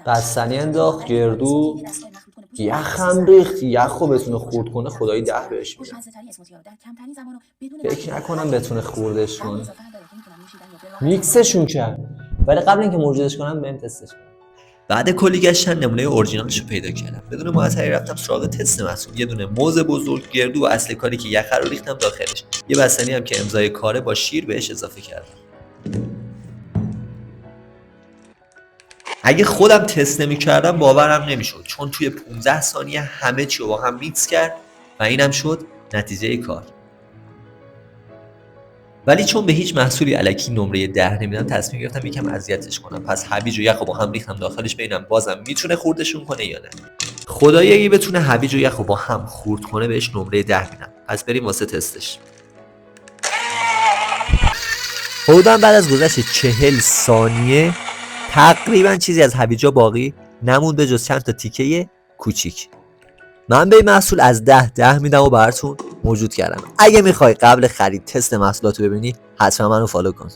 بستنی انداخت گردو، یخم ریخت، یخو بتونه خورد کنه خدایی 10 بهش میدم. فکر نکنم بتونه خوردش کنه. میکسشون کرد، ولی قبل اینکه موجودش کنم بهم تستش کنم. بعد کلی گشتن نمونه اورجینالش رو پیدا کردم. بدون معطلی رفتم سراغ تست محصول. یه دونه موز بزرگ، گردو و اصل کاری که یخ رو ریختم داخلش. یه بستنی هم که امضای کاره با شیر بهش اضافه کردم. اگه خودم تست نمی‌کردم باورم نمی‌شد، چون توی 15 ثانیه همه چی رو با هم میکس کرد و اینم شد نتیجه کار. ولی چون به هیچ محصولی الکی نمره 10 نمیدم، تصمیم گرفتم یکم اذیتش کنم. پس هویج و یخ رو با هم ریختم داخلش، ببینم بازم میتونه خوردشون کنه یا نه. خدایی اگه بتونه هویج و یخ رو با هم خورد کنه بهش نمره 10 میدم. پس بریم واسه تستش. حدوداً بعد از گذشت 40 ثانیه تقریبا چیزی از هویجا باقی نموند به جز چند تا تیکه کوچیک. من به این محصول از 10 میدم و براتون موجود کردم. اگه میخوای قبل خرید تست محصولاتو ببینی حتما منو فالو کن.